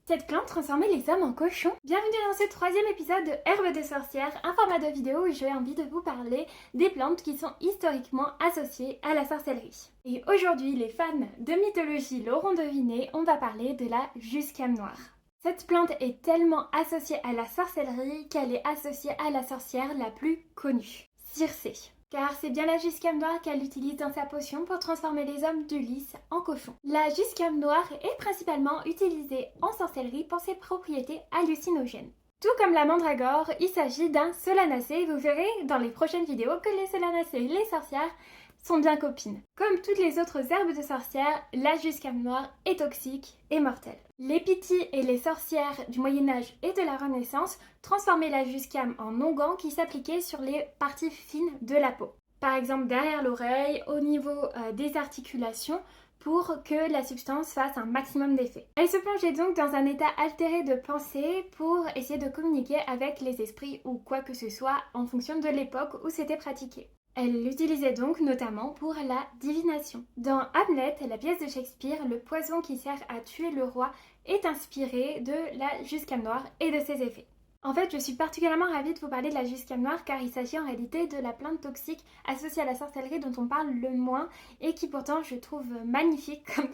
Cette plante transformait les hommes en cochons. Bienvenue dans ce troisième épisode de Herbes de sorcières, un format de vidéo où j'ai envie de vous parler des plantes qui sont historiquement associées à la sorcellerie. Et aujourd'hui, les fans de mythologie l'auront deviné, on va parler de la jusquiame noire. Cette plante est tellement associée à la sorcellerie qu'elle est associée à la sorcière la plus connue, Circé. Car c'est bien la jusquiame noire qu'elle utilise dans sa potion pour transformer les hommes d'Ulysse en cochons. La jusquiame noire est principalement utilisée en sorcellerie pour ses propriétés hallucinogènes. Tout comme la mandragore, il s'agit d'un solanacée. Vous verrez dans les prochaines vidéos que les solanacées et les sorcières sont bien copines. Comme toutes les autres herbes de sorcières, la jusquiame noire est toxique et mortelle. Les pythis et les sorcières du Moyen-Âge et de la Renaissance transformaient la jusquiame en onguent qui s'appliquait sur les parties fines de la peau. Par exemple derrière l'oreille, au niveau des articulations, pour que la substance fasse un maximum d'effet. Elle se plongeait donc dans un état altéré de pensée pour essayer de communiquer avec les esprits ou quoi que ce soit en fonction de l'époque où c'était pratiqué. Elle l'utilisait donc notamment pour la divination. Dans Hamlet, la pièce de Shakespeare, le poison qui sert à tuer le roi est inspiré de la jusquiame noire et de ses effets. En fait, je suis particulièrement ravie de vous parler de la jusquiame noire car il s'agit en réalité de la plante toxique associée à la sorcellerie dont on parle le moins et qui pourtant je trouve magnifique comme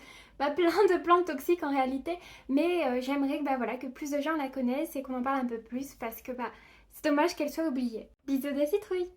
plein de plantes toxiques en réalité, mais j'aimerais que plus de gens la connaissent et qu'on en parle un peu plus parce que c'est dommage qu'elle soit oubliée. Bisous des citrouilles!